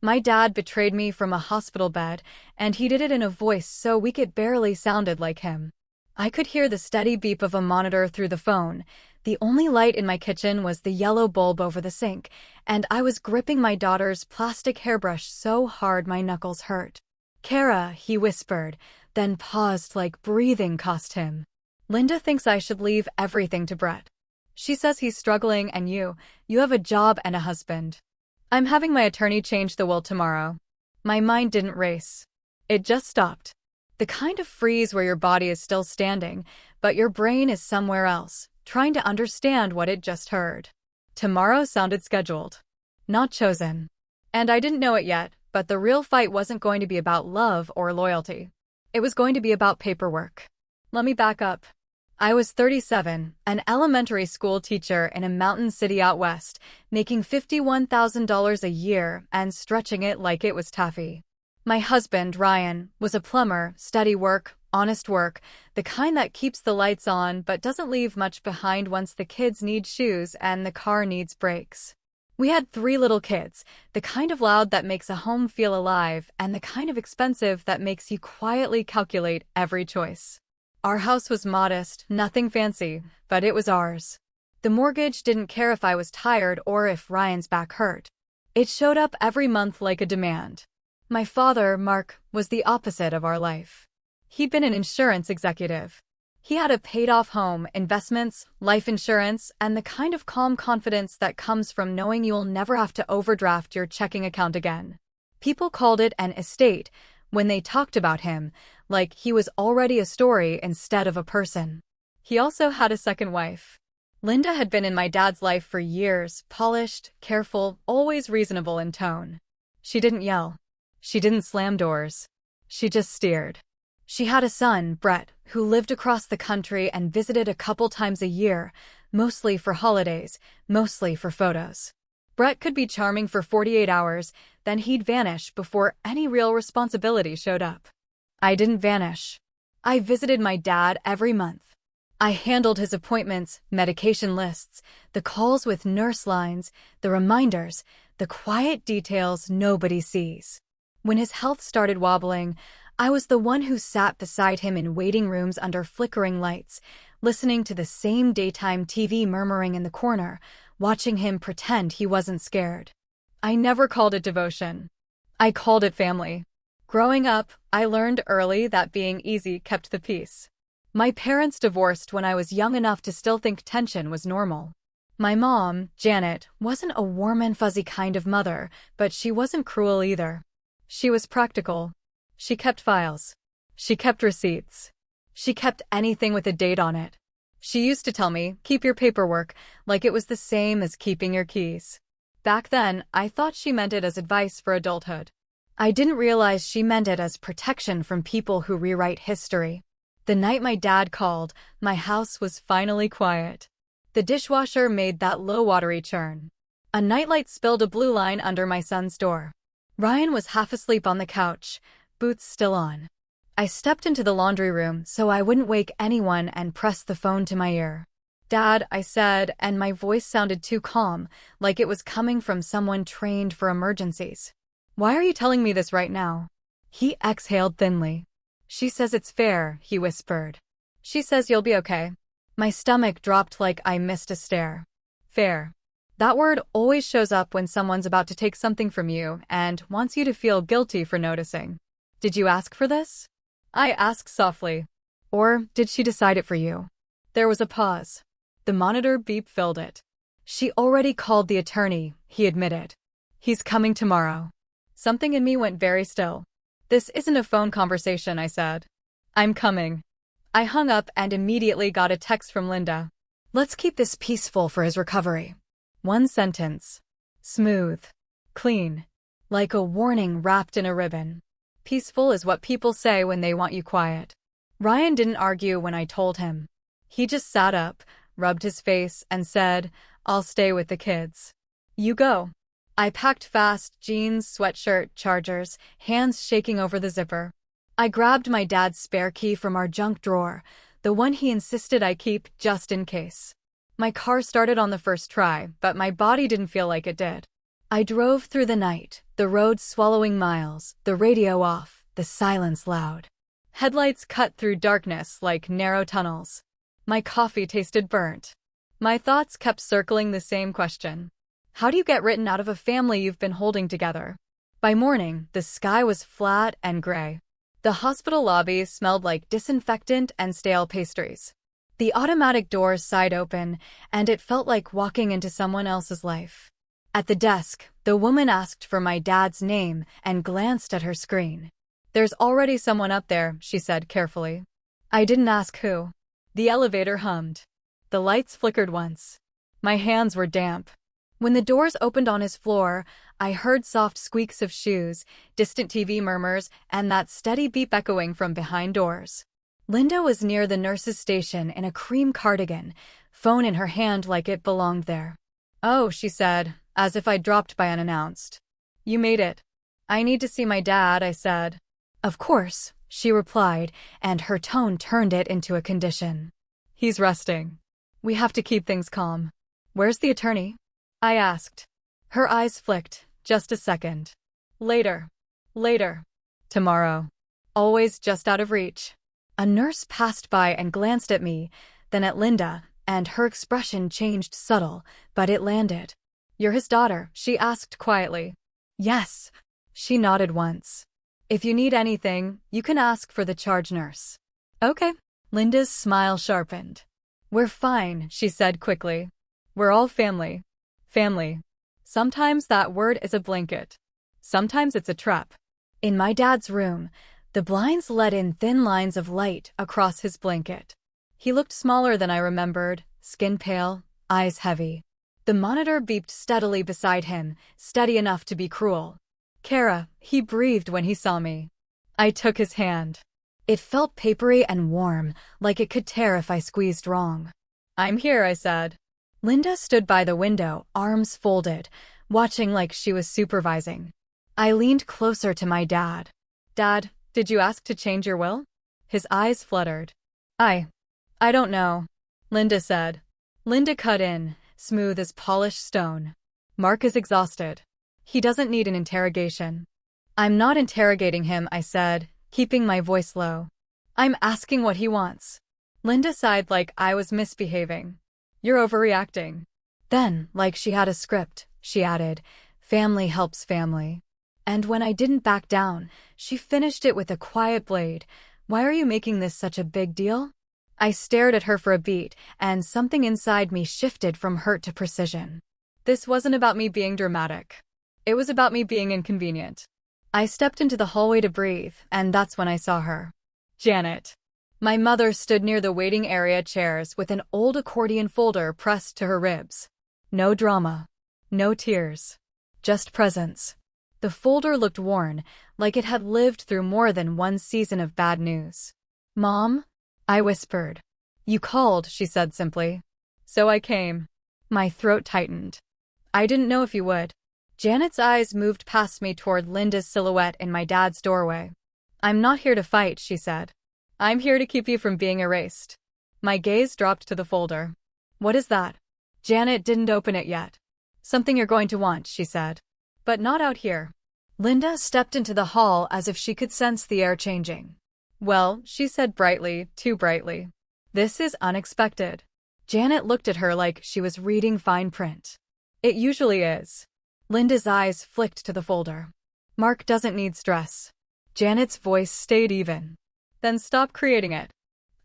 My dad betrayed me from a hospital bed, and he did it in a voice so weak it barely sounded like him. I could hear the steady beep of a monitor through the phone. The only light in my kitchen was the yellow bulb over the sink, and I was gripping my daughter's plastic hairbrush so hard my knuckles hurt. "Kara," he whispered, then paused like breathing cost him. "Linda thinks I should leave everything to Brett. She says he's struggling and you have a job and a husband. I'm having my attorney change the will tomorrow." My mind didn't race. It just stopped. The kind of freeze where your body is still standing, but your brain is somewhere else, trying to understand what it just heard. Tomorrow sounded scheduled, not chosen. And I didn't know it yet, but the real fight wasn't going to be about love or loyalty. It was going to be about paperwork. Let me back up. I was 37, an elementary school teacher in a mountain city out west, making $51,000 a year and stretching it like it was taffy. My husband, Ryan, was a plumber, steady work, honest work, the kind that keeps the lights on but doesn't leave much behind once the kids need shoes and the car needs brakes. We had 3 little kids, the kind of loud that makes a home feel alive and the kind of expensive that makes you quietly calculate every choice. Our house was modest, nothing fancy, but it was ours. The mortgage didn't care if I was tired or if Ryan's back hurt. It showed up every month like a demand. My father, Mark, was the opposite of our life. He'd been an insurance executive. He had a paid-off home, investments, life insurance, and the kind of calm confidence that comes from knowing you'll never have to overdraft your checking account again. People called it an estate when they talked about him, like he was already a story instead of a person. He also had a second wife. Linda had been in my dad's life for years, polished, careful, always reasonable in tone. She didn't yell. She didn't slam doors. She just steered. She had a son, Brett, who lived across the country and visited a couple times a year, mostly for holidays, mostly for photos. Brett could be charming for 48 hours, then he'd vanish before any real responsibility showed up. I didn't vanish. I visited my dad every month. I handled his appointments, medication lists, the calls with nurse lines, the reminders, the quiet details nobody sees. When his health started wobbling, I was the one who sat beside him in waiting rooms under flickering lights, listening to the same daytime TV murmuring in the corner, watching him pretend he wasn't scared. I never called it devotion. I called it family. Growing up, I learned early that being easy kept the peace. My parents divorced when I was young enough to still think tension was normal. My mom, Janet, wasn't a warm and fuzzy kind of mother, but she wasn't cruel either. She was practical. She kept files. She kept receipts. She kept anything with a date on it. She used to tell me, "Keep your paperwork," like it was the same as keeping your keys. Back then, I thought she meant it as advice for adulthood. I didn't realize she meant it as protection from people who rewrite history. The night my dad called, my house was finally quiet. The dishwasher made that low watery churn. A nightlight spilled a blue line under my son's door. Ryan was half asleep on the couch, boots still on. I stepped into the laundry room so I wouldn't wake anyone and pressed the phone to my ear. "Dad," I said, and my voice sounded too calm, like it was coming from someone trained for emergencies. "Why are you telling me this right now?" He exhaled thinly. "She says it's fair," he whispered. "She says you'll be okay." My stomach dropped like I missed a stair. Fair. That word always shows up when someone's about to take something from you and wants you to feel guilty for noticing. "Did you ask for this?" I asked softly. "Or did she decide it for you?" There was a pause. The monitor beep filled it. "She already called the attorney," he admitted. "He's coming tomorrow." Something in me went very still. "This isn't a phone conversation," I said. "I'm coming." I hung up and immediately got a text from Linda. "Let's keep this peaceful for his recovery." One sentence. Smooth. Clean. Like a warning wrapped in a ribbon. Peaceful is what people say when they want you quiet. Ryan didn't argue when I told him. He just sat up, rubbed his face, and said, "I'll stay with the kids. You go." I packed fast, jeans, sweatshirt, chargers, hands shaking over the zipper. I grabbed my dad's spare key from our junk drawer, the one he insisted I keep just in case. My car started on the first try, but my body didn't feel like it did. I drove through the night, The road swallowing miles, the radio off, the silence loud. Headlights cut through darkness like narrow tunnels. My coffee tasted burnt. My thoughts kept circling the same question. How do you get written out of a family you've been holding together? By morning, the sky was flat and gray. The hospital lobby smelled like disinfectant and stale pastries. The automatic doors sighed open, and it felt like walking into someone else's life. At the desk, the woman asked for my dad's name and glanced at her screen. There's already someone up there, she said carefully. I didn't ask who. The elevator hummed. The lights flickered once. My hands were damp. When the doors opened on his floor, I heard soft squeaks of shoes, distant TV murmurs, and that steady beep echoing from behind doors. Linda was near the nurse's station in a cream cardigan, phone in her hand like it belonged there. Oh, she said, as if I'd dropped by unannounced. You made it. I need to see my dad, I said. Of course, she replied, and her tone turned it into a condition. He's resting. We have to keep things calm. Where's the attorney? I asked. Her eyes flicked. Just a second. Later. Later. Tomorrow. Always just out of reach. A nurse passed by and glanced at me, then at Linda, and her expression changed subtle, but it landed. You're his daughter, she asked quietly. Yes. She nodded once. If you need anything, you can ask for the charge nurse. Okay. Linda's smile sharpened. We're fine, she said quickly. We're all family. Family. Sometimes that word is a blanket. Sometimes it's a trap. In my dad's room, the blinds let in thin lines of light across his blanket. He looked smaller than I remembered, skin pale, eyes heavy. The monitor beeped steadily beside him, steady enough to be cruel. Kara, he breathed when he saw me. I took his hand. It felt papery and warm, like it could tear if I squeezed wrong. I'm here, I said. Linda stood by the window, arms folded, watching like she was supervising. I leaned closer to my dad. Dad, did you ask to change your will? His eyes fluttered. I don't know, Linda said. Linda cut in, smooth as polished stone. Mark is exhausted. He doesn't need an interrogation. I'm not interrogating him, I said, keeping my voice low. I'm asking what he wants. Linda sighed like I was misbehaving. You're overreacting. Then, like she had a script, she added, family helps family. And when I didn't back down, she finished it with a quiet blade. Why are you making this such a big deal? I stared at her for a beat, and something inside me shifted from hurt to precision. This wasn't about me being dramatic. It was about me being inconvenient. I stepped into the hallway to breathe, and that's when I saw her. Janet. My mother stood near the waiting area chairs with an old accordion folder pressed to her ribs. No drama. No tears. Just presence. The folder looked worn, like it had lived through more than one season of bad news. Mom? I whispered. You called, she said simply. So I came. My throat tightened. I didn't know if you would. Janet's eyes moved past me toward Linda's silhouette in my dad's doorway. I'm not here to fight, she said. I'm here to keep you from being erased. My gaze dropped to the folder. What is that? Janet didn't open it yet. Something you're going to want, she said. But not out here. Linda stepped into the hall as if she could sense the air changing. Well, she said brightly, too brightly. This is unexpected. Janet looked at her like she was reading fine print. It usually is. Linda's eyes flicked to the folder. Mark doesn't need stress. Janet's voice stayed even. Then stop creating it.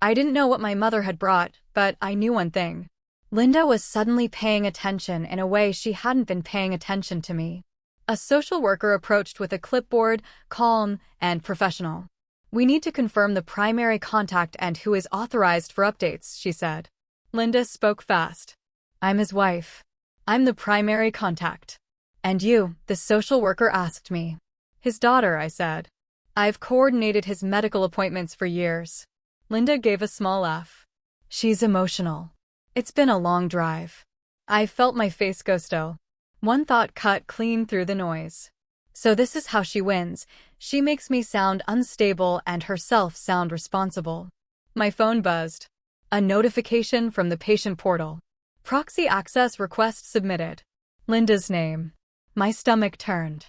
I didn't know what my mother had brought, but I knew one thing. Linda was suddenly paying attention in a way she hadn't been paying attention to me. A social worker approached with a clipboard, calm and professional. We need to confirm the primary contact and who is authorized for updates, she said. Linda spoke fast. I'm his wife. I'm the primary contact. And you, the social worker asked me. His daughter, I said. I've coordinated his medical appointments for years. Linda gave a small laugh. She's emotional. It's been a long drive. I felt my face go still. One thought cut clean through the noise. So this is how she wins. She makes me sound unstable and herself sound responsible. My phone buzzed. A notification from the patient portal. Proxy access request submitted. Linda's name. My stomach turned.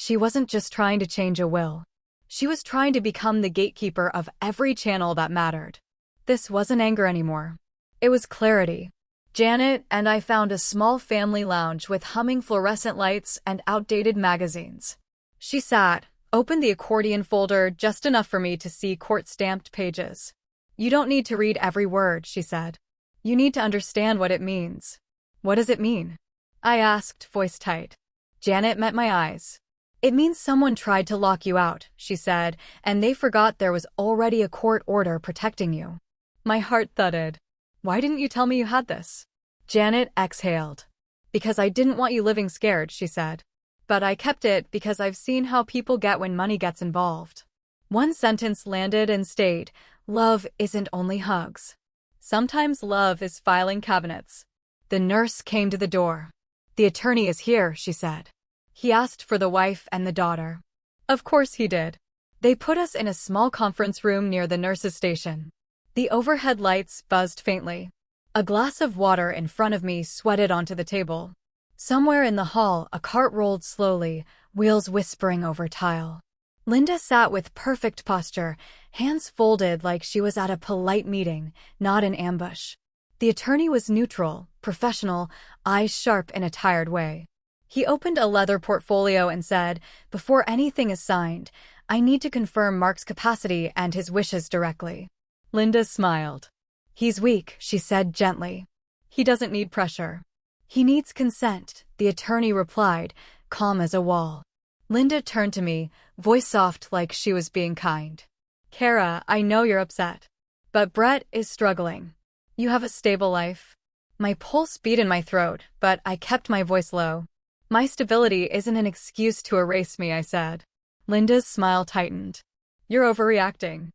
She wasn't just trying to change a will. She was trying to become the gatekeeper of every channel that mattered. This wasn't anger anymore. It was clarity. Janet and I found a small family lounge with humming fluorescent lights and outdated magazines. She sat, opened the accordion folder just enough for me to see court-stamped pages. "You don't need to read every word," she said. "You need to understand what it means." "What does it mean?" I asked, voice tight. Janet met my eyes. "It means someone tried to lock you out," she said, "and they forgot there was already a court order protecting you." My heart thudded. "Why didn't you tell me you had this?" Janet exhaled. "Because I didn't want you living scared," she said. "But I kept it because I've seen how people get when money gets involved." One sentence landed and stayed. Love isn't only hugs. Sometimes love is filing cabinets. The nurse came to the door. "The attorney is here," she said. "He asked for the wife and the daughter." Of course he did. They put us in a small conference room near the nurse's station. The overhead lights buzzed faintly. A glass of water in front of me sweated onto the table. Somewhere in the hall, a cart rolled slowly, wheels whispering over tile. Linda sat with perfect posture, hands folded like she was at a polite meeting, not an ambush. The attorney was neutral, professional, eyes sharp in a tired way. He opened a leather portfolio and said, "Before anything is signed, I need to confirm Mark's capacity and his wishes directly." Linda smiled. "He's weak," she said gently. "He doesn't need pressure. He needs consent," the attorney replied, calm as a wall. Linda turned to me, voice soft like she was being kind. "Kara, I know you're upset. But Brett is struggling. You have a stable life." My pulse beat in my throat, but I kept my voice low. "My stability isn't an excuse to erase me," I said. Linda's smile tightened. "You're overreacting."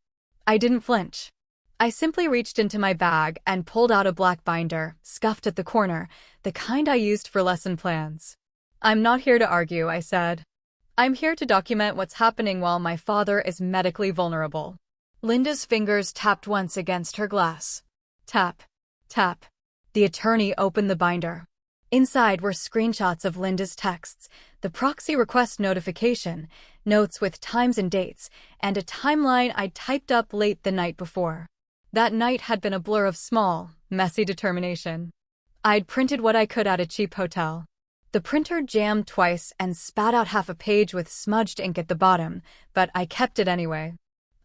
I didn't flinch. I simply reached into my bag and pulled out a black binder, scuffed at the corner, the kind I used for lesson plans. "I'm not here to argue," I said. "I'm here to document what's happening while my father is medically vulnerable." Linda's fingers tapped once against her glass. Tap, tap. The attorney opened the binder. Inside were screenshots of Linda's texts, the proxy request notification, notes with times and dates, and a timeline I'd typed up late the night before. That night had been a blur of small, messy determination. I'd printed what I could at a cheap hotel. The printer jammed twice and spat out half a page with smudged ink at the bottom, but I kept it anyway.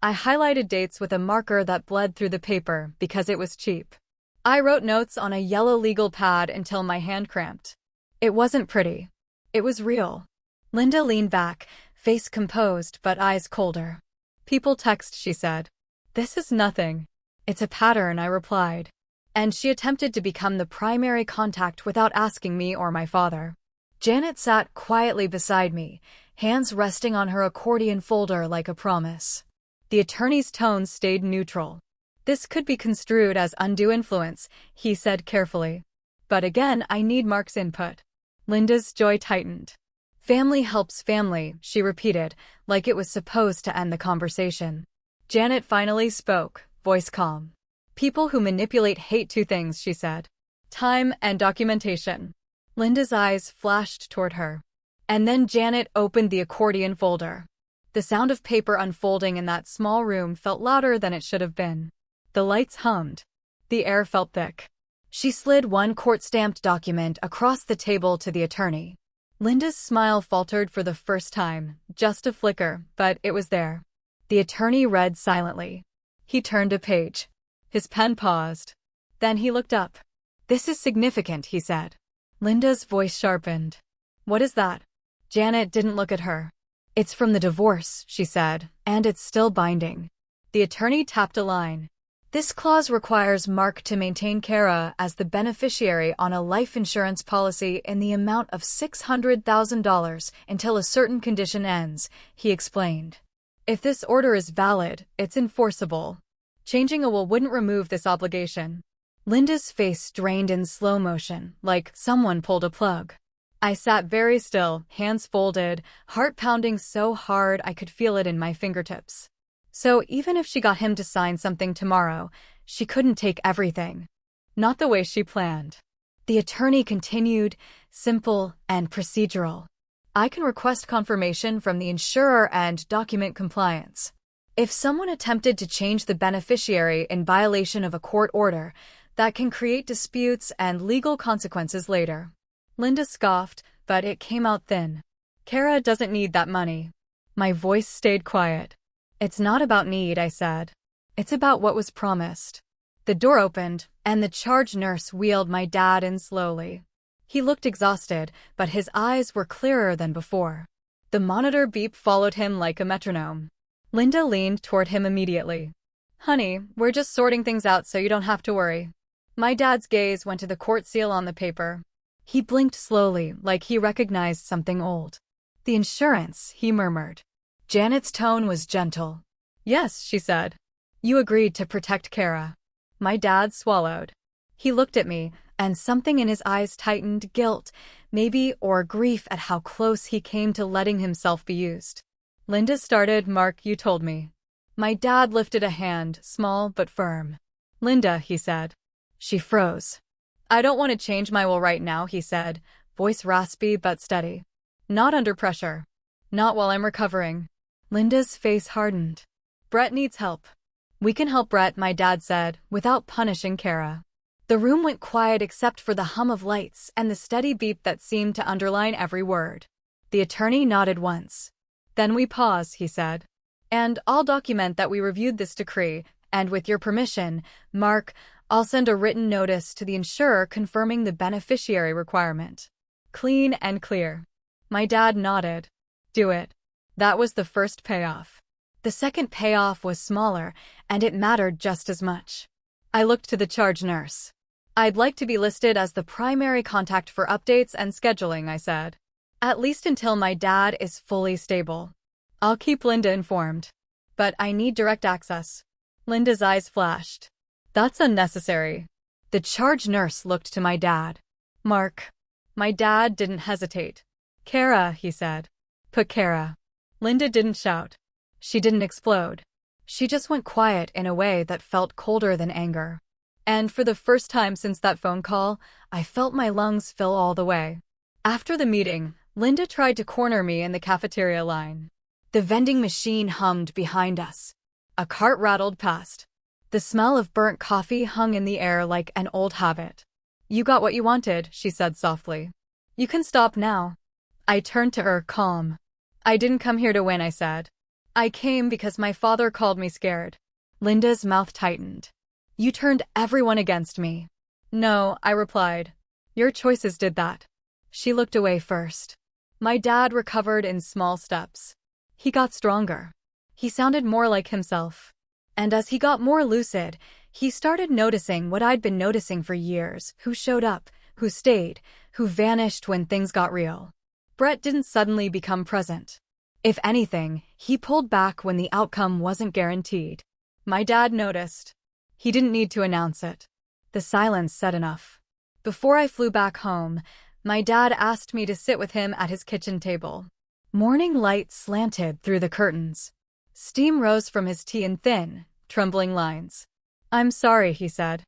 I highlighted dates with a marker that bled through the paper because it was cheap. I wrote notes on a yellow legal pad until my hand cramped. It wasn't pretty. It was real. Linda leaned back, face composed but eyes colder. "People text," she said. "This is nothing." "It's a pattern," I replied. And she attempted to become the primary contact without asking me or my father. Janet sat quietly beside me, hands resting on her accordion folder like a promise. The attorney's tone stayed neutral. "This could be construed as undue influence," he said carefully. "But again, I need Mark's input." Linda's joy tightened. "Family helps family," she repeated, like it was supposed to end the conversation. Janet finally spoke, voice calm. "People who manipulate hate two things," she said. "Time and documentation." Linda's eyes flashed toward her. And then Janet opened the accordion folder. The sound of paper unfolding in that small room felt louder than it should have been. The lights hummed. The air felt thick. She slid one court-stamped document across the table to the attorney. Linda's smile faltered for the first time, just a flicker, but it was there. The attorney read silently. He turned a page. His pen paused. Then he looked up. "This is significant," he said. Linda's voice sharpened. "What is that?" Janet didn't look at her. "It's from the divorce," she said, "and it's still binding." The attorney tapped a line. "This clause requires Mark to maintain Kara as the beneficiary on a life insurance policy in the amount of $600,000 until a certain condition ends," he explained. "If this order is valid, it's enforceable. Changing a will wouldn't remove this obligation." Linda's face strained in slow motion, like someone pulled a plug. I sat very still, hands folded, heart pounding so hard I could feel it in my fingertips. So even if she got him to sign something tomorrow, she couldn't take everything. Not the way she planned. The attorney continued, simple and procedural. I can request confirmation from the insurer and document compliance. If someone attempted to change the beneficiary in violation of a court order, that can create disputes and legal consequences later. Linda scoffed, but it came out thin. Kara doesn't need that money. My voice stayed quiet. It's not about need, I said. It's about what was promised. The door opened, and the charge nurse wheeled my dad in slowly. He looked exhausted, but his eyes were clearer than before. The monitor beep followed him like a metronome. Linda leaned toward him immediately. Honey, we're just sorting things out so you don't have to worry. My dad's gaze went to the court seal on the paper. He blinked slowly, like he recognized something old. The insurance, he murmured. Janet's tone was gentle. Yes, she said. You agreed to protect Kara. My dad swallowed. He looked at me, and something in his eyes tightened, guilt, maybe, or grief at how close he came to letting himself be used. Linda started, Mark, you told me. My dad lifted a hand, small but firm. Linda, he said. She froze. I don't want to change my will right now, he said, voice raspy but steady. Not under pressure. Not while I'm recovering. Linda's face hardened. Brett needs help. We can help Brett, my dad said, without punishing Kara. The room went quiet except for the hum of lights and the steady beep that seemed to underline every word. The attorney nodded once. Then we pause, he said. And I'll document that we reviewed this decree, and with your permission, Mark, I'll send a written notice to the insurer confirming the beneficiary requirement. Clean and clear. My dad nodded. Do it. That was the first payoff. The second payoff was smaller, and it mattered just as much. I looked to the charge nurse. I'd like to be listed as the primary contact for updates and scheduling, I said. At least until my dad is fully stable. I'll keep Linda informed. But I need direct access. Linda's eyes flashed. That's unnecessary. The charge nurse looked to my dad. Mark. My dad didn't hesitate. Kara, he said. Put Kara. Linda didn't shout. She didn't explode. She just went quiet in a way that felt colder than anger. And for the first time since that phone call, I felt my lungs fill all the way. After the meeting, Linda tried to corner me in the cafeteria line. The vending machine hummed behind us. A cart rattled past. The smell of burnt coffee hung in the air like an old habit. You got what you wanted, she said softly. You can stop now. I turned to her, calm. I didn't come here to win, I said. I came because my father called me scared. Linda's mouth tightened. You turned everyone against me. No, I replied. Your choices did that. She looked away first. My dad recovered in small steps. He got stronger. He sounded more like himself. And as he got more lucid, he started noticing what I'd been noticing for years, who showed up, who stayed, who vanished when things got real. Brett didn't suddenly become present. If anything, he pulled back when the outcome wasn't guaranteed. My dad noticed. He didn't need to announce it. The silence said enough. Before I flew back home, my dad asked me to sit with him at his kitchen table. Morning light slanted through the curtains. Steam rose from his tea in thin, trembling lines. I'm sorry, he said.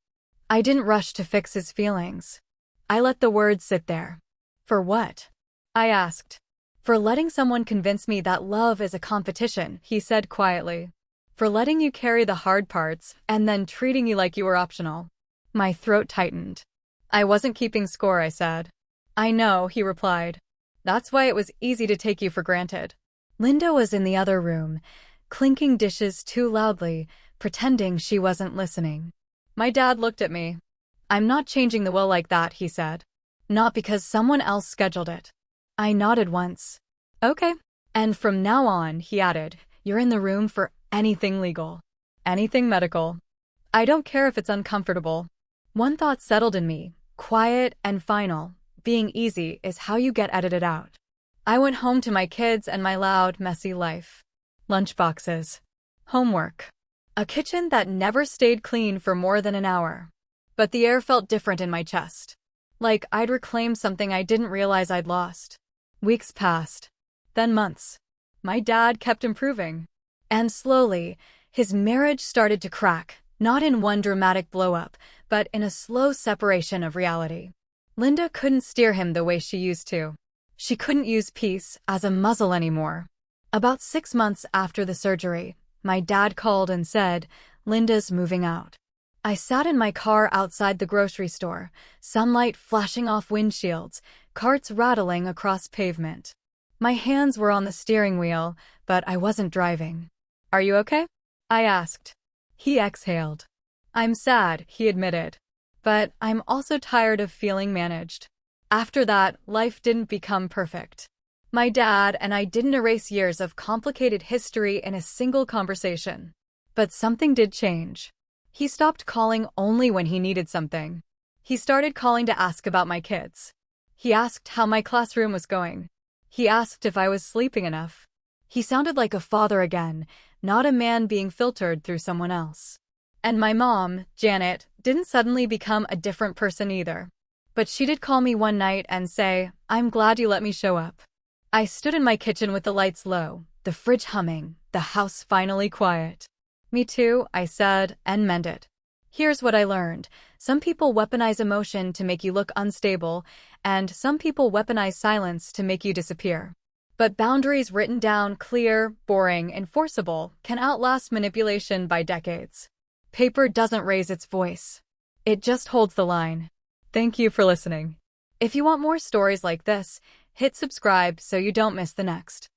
I didn't rush to fix his feelings. I let the words sit there. For what? I asked. For letting someone convince me that love is a competition, he said quietly. For letting you carry the hard parts and then treating you like you were optional. My throat tightened. I wasn't keeping score, I said. I know, he replied. That's why it was easy to take you for granted. Linda was in the other room, clinking dishes too loudly, pretending she wasn't listening. My dad looked at me. I'm not changing the will like that, he said. Not because someone else scheduled it. I nodded once. Okay. And from now on, he added, you're in the room for anything legal. Anything medical. I don't care if it's uncomfortable. One thought settled in me, quiet and final. Being easy is how you get edited out. I went home to my kids and my loud, messy life. Lunchboxes. Homework. A kitchen that never stayed clean for more than an hour. But the air felt different in my chest. Like I'd reclaimed something I didn't realize I'd lost. Weeks passed. Then months. My dad kept improving. And slowly, his marriage started to crack, not in one dramatic blow-up, but in a slow separation of reality. Linda couldn't steer him the way she used to. She couldn't use peace as a muzzle anymore. About 6 months after the surgery, my dad called and said, "Linda's moving out." I sat in my car outside the grocery store, sunlight flashing off windshields, carts rattling across pavement. My hands were on the steering wheel, but I wasn't driving. "Are you okay?" I asked. He exhaled. "I'm sad," he admitted. "But I'm also tired of feeling managed." After that, life didn't become perfect. My dad and I didn't erase years of complicated history in a single conversation. But something did change. He stopped calling only when he needed something. He started calling to ask about my kids. He asked how my classroom was going. He asked if I was sleeping enough. He sounded like a father again, not a man being filtered through someone else. And my mom, Janet, didn't suddenly become a different person either. But she did call me one night and say, "I'm glad you let me show up." I stood in my kitchen with the lights low, the fridge humming, the house finally quiet. "Me too," I said, and meant it. Here's what I learned. Some people weaponize emotion to make you look unstable, and some people weaponize silence to make you disappear. But boundaries written down, clear, boring, enforceable, can outlast manipulation by decades. Paper doesn't raise its voice. It just holds the line. Thank you for listening. If you want more stories like this, hit subscribe so you don't miss the next.